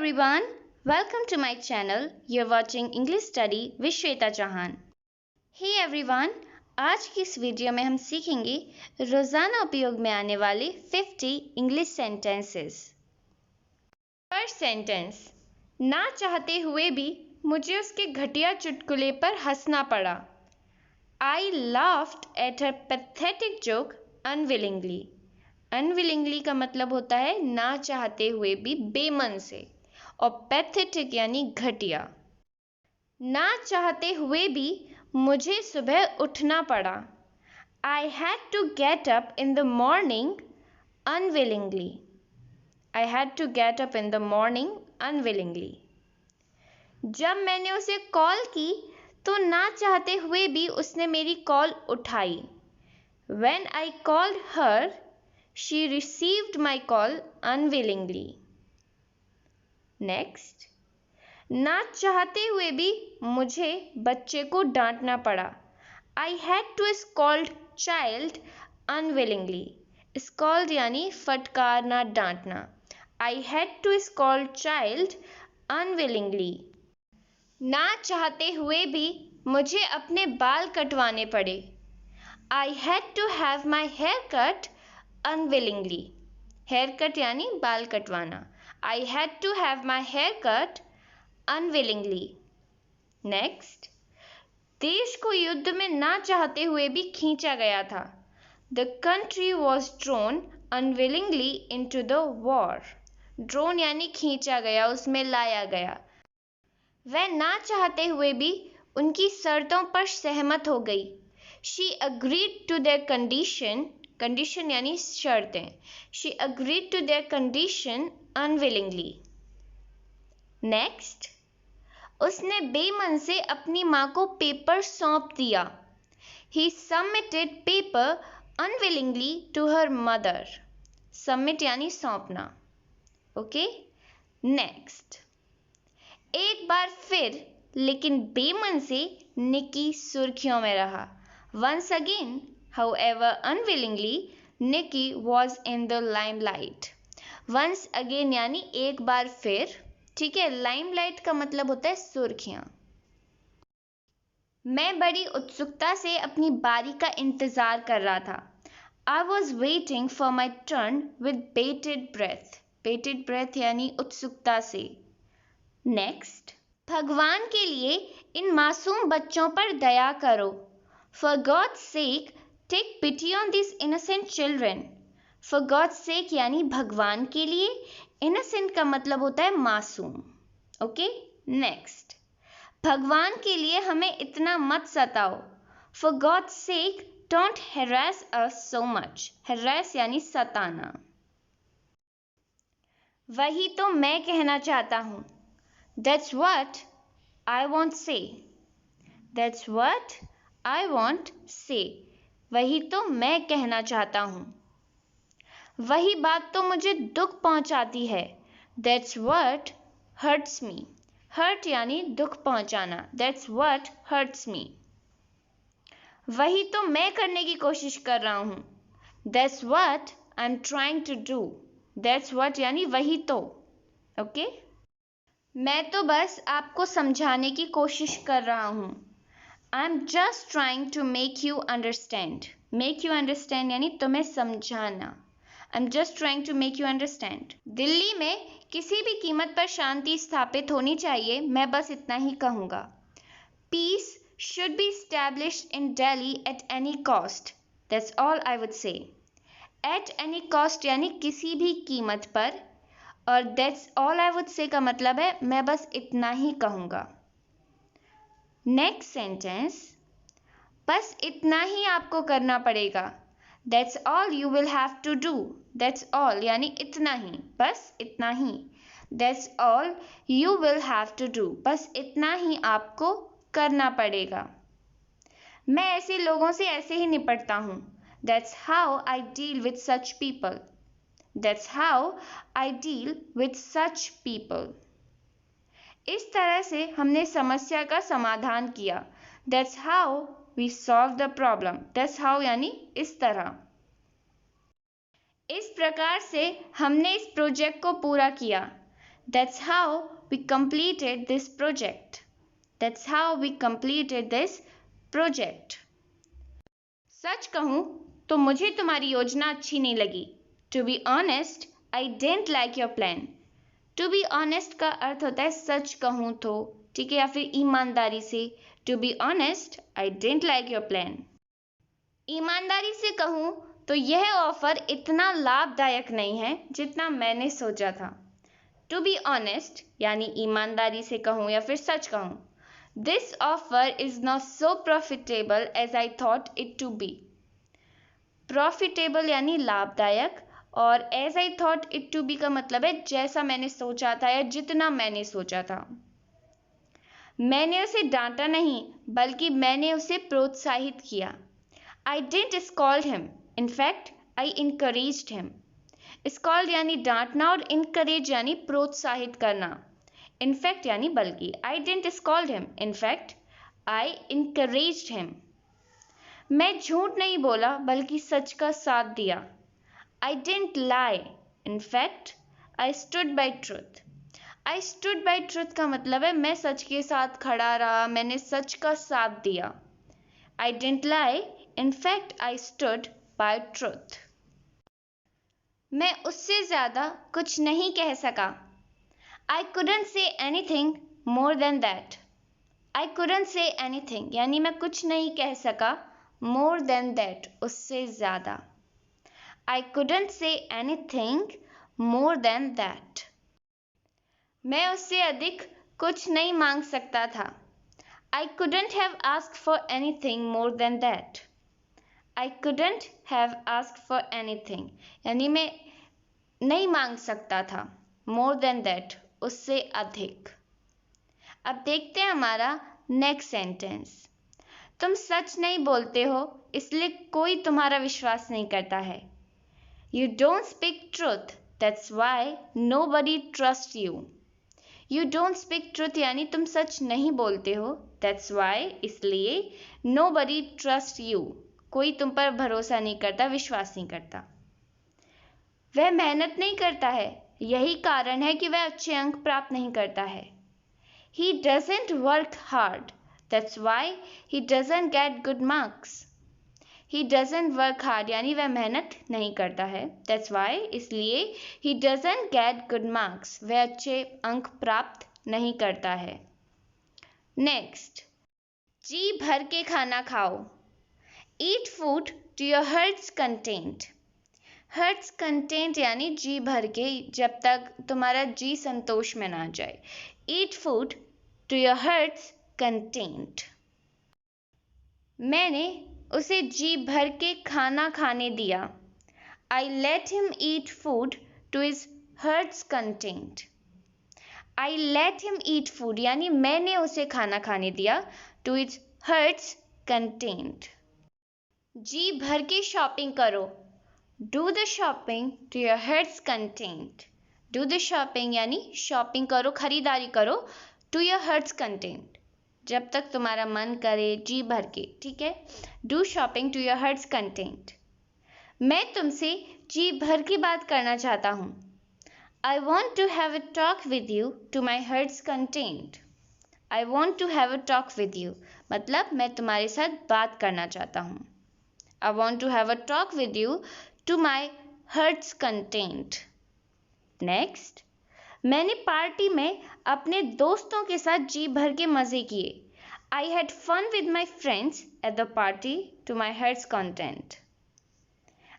everyone, welcome to my channel. You're watching English Study with Shweta Chauhan. Hey everyone, आज की इस video में हम सीखेंगे रोजाना उपयोग में आने वाले 50 इंग्लिश सेंटेंसेस। फर्स्ट सेंटेंस, ना चाहते हुए भी मुझे उसके घटिया चुटकुले पर हंसना पड़ा। I laughed at her pathetic joke unwillingly. Unwillingly का मतलब होता है ना चाहते हुए भी, बेमन से, और पैथेटिक यानी घटिया। ना चाहते हुए भी मुझे सुबह उठना पड़ा। I had to get up in the morning unwillingly. I had to get up in the morning unwillingly. जब मैंने उसे कॉल की तो ना चाहते हुए भी उसने मेरी कॉल उठाई। When I called her, she received my call unwillingly. Next, ना चाहते हुए भी मुझे बच्चे को डांटना पड़ा। I had to scold child unwillingly. Scold यानी फटकारना, डांटना। I had to scold child unwillingly. ना चाहते हुए भी मुझे अपने बाल कटवाने पड़े। I had to have my hair cut unwillingly. Hair cut यानी बाल कटवाना। I had to have my hair cut unwillingly. Next, देश को युद्ध में ना चाहते हुए भी खींचा गया था। The country was drawn unwillingly into the war. Drawn यानी खींचा गया, उसमें लाया गया। वह ना चाहते हुए भी उनकी शर्तों पर सहमत हो गई। She agreed to their condition. Condition यानी शर्तें। She agreed to their condition unwillingly. Next, उसने बेमन से अपनी माँ को पेपर सौंप दिया। He submitted paper unwillingly to her mother. Submit यानी सौंपना। Okay? Next, एक बार फिर लेकिन बेमन से निकी सुर्खियों में रहा। Once again, however unwillingly, Nikki was in the limelight. Once again यानी एक बार फिर, ठीक है। limelight का मतलब होता है सुर्खियां। मैं बड़ी उत्सुकता से अपनी बारी का इंतजार कर रहा था। I was waiting for my turn with bated breath. Bated breath यानी उत्सुकता से। Next, भगवान के लिए इन मासूम बच्चों पर दया करो। For God's sake, take pity on these innocent children. For God's sake यानी भगवान के लिए, innocent का मतलब होता है मासूम। ओके, नेक्स्ट, भगवान के लिए हमें इतना मत सताओ। For God's sake, don't harass us so much. Harass यानी सताना। वही तो मैं कहना चाहता हूँ। That's what I want say. That's what I want say. वही तो मैं कहना चाहता हूँ। वही बात तो मुझे दुख पहुंचाती है। That's what hurts me. Hurt यानी दुख पहुंचाना। That's what hurts me. वही तो मैं करने की कोशिश कर रहा हूँ। That's what I'm trying to do. That's what यानी वही तो। ओके? मैं तो बस आपको समझाने की कोशिश कर रहा हूँ। I'm just trying to make you understand. Make you understand यानी तुम्हें समझाना। I'm just trying to make you understand. Delhi में किसी भी कीमत पर शांति स्थापित होनी चाहिए, मैं बस इतना ही कहूँगा। Peace should be established in Delhi at any cost. That's all I would say. At any cost यानी किसी भी कीमत पर, और that's all I would say का मतलब है मैं बस इतना ही कहूँगा। नेक्स्ट सेंटेंस, बस इतना ही आपको करना पड़ेगा। That's all you will have to do. That's all यानी इतना ही, बस इतना ही। That's all you will have to do. बस इतना ही आपको करना पड़ेगा। मैं ऐसे लोगों से ऐसे ही निपटता हूँ। That's how I deal with such people. That's how I deal with such people. इस तरह से हमने समस्या का समाधान किया। That's how we solved the problem. That's how यानी इस तरह। इस प्रकार से हमने इस प्रोजेक्ट को पूरा किया। That's how we completed this project. That's how we completed this project. सच कहूं तो मुझे तुम्हारी योजना अच्छी नहीं लगी. To be honest, I didn't like your plan. To be honest का अर्थ होता है सच कहूं तो, ठीक है, या फिर ईमानदारी से. To be honest, I didn't like your plan. ईमानदारी से कहूं तो यह ऑफर इतना लाभदायक नहीं है जितना मैंने सोचा था. To be honest यानी ईमानदारी से कहूं या फिर सच कहूं. This offer is not so profitable as I thought it to be. Profitable यानी लाभदायक और as I thought it to be का मतलब है जैसा मैंने सोचा था या जितना मैंने सोचा था. मैंने उसे डांटा नहीं बल्कि मैंने उसे प्रोत्साहित किया. I didn't scold him. In fact, I encouraged him. Scold यानी डांटना और encourage यानी प्रोत्साहित करना. In fact यानी बल्कि. I didn't scold him. In fact, I encouraged him. मैं झूठ नहीं बोला बल्कि सच का साथ दिया. I didn't lie. In fact, I stood by truth. I stood by truth का मतलब है मैं सच के साथ खड़ा रहा, मैंने सच का साथ दिया. I didn't lie. In fact, I stood by truth. मैं उससे ज़्यादा कुछ नहीं कह सका. I couldn't say anything more than that. I couldn't say anything यानी मैं कुछ नहीं कह सका. More than that उससे ज़्यादा. I couldn't say anything more than that. मैं उससे अधिक कुछ नहीं मांग सकता था. I couldn't have asked for anything more than that. I couldn't have asked for anything यानी मैं नहीं मांग सकता था. More than that उससे अधिक. अब देखते हैं हमारा नेक्स्ट सेंटेंस. तुम सच नहीं बोलते हो इसलिए कोई तुम्हारा विश्वास नहीं करता है. You don't speak truth. That's why nobody trusts you. You don't speak truth यानी तुम सच नहीं बोलते हो. That's why इसलिए nobody trusts you. कोई तुम पर भरोसा नहीं करता, विश्वास नहीं करता. वह मेहनत नहीं करता है, यही कारण है कि वह अच्छे अंक प्राप्त नहीं करता है. He doesn't work hard. That's why he doesn't get good marks. He doesn't work hard यानी वह मेहनत नहीं करता है. That's why इसलिए he doesn't get good marks. वह अच्छे अंक प्राप्त नहीं करता है. Next, जी भर के खाना खाओ. Eat food to your heart's content. Heart's content यानी जी भर के, जब तक तुम्हारा जी संतोष में ना जाए. Eat food to your heart's content. मैंने उसे जी भर के खाना खाने दिया. I let him eat food to his heart's content. I let him eat food यानी मैंने उसे खाना खाने दिया टू हिज हर्ट्स कंटेंट. जी भर के शॉपिंग करो. Do the shopping to your heart's content. Do the shopping यानी शॉपिंग करो, खरीदारी करो. To your heart's content जब तक तुम्हारा मन करे, जी भर के, ठीक है. Do shopping to your heart's content. मैं तुमसे जी भर की बात करना चाहता हूँ. I want to have a talk with you to my heart's content. I want to have a talk with you मतलब मैं तुम्हारे साथ बात करना चाहता हूँ. I want to have a talk with you to my heart's content. Next, मैंने party में अपने दोस्तों के साथ जी भर के मजे किए. I had fun with my friends at the party to my heart's content.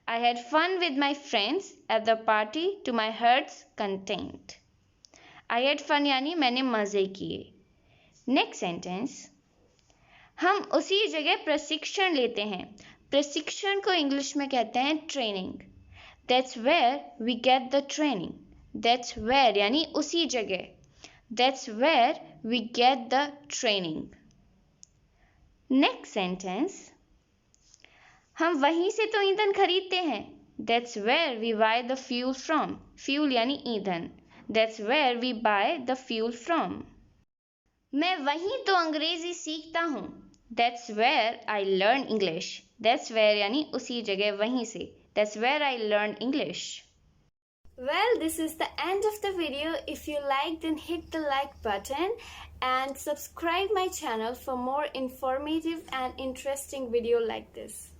I had fun with my friends at the party to my heart's content. I had fun यानी मैंने मजे किए. Next sentence, हम उसी जगह प्रशिक्षण लेते हैं. प्रशिक्षण को इंग्लिश में कहते हैं training. That's where we get the training. That's where यानी उसी जगह. That's where we get the training. Next sentence, हम वहीं से तो ईंधन खरीदते हैं. That's where we buy the fuel from. Fuel यानी ईंधन. That's where we buy the fuel from. मैं वहीं तो अंग्रेजी सीखता हूँ. That's where I learn English. That's where यानी उसी जगह, वहीं से. That's where I learn English. Well, this is the end of the video. If you like, then hit the like button and subscribe my channel for more informative and interesting video like this.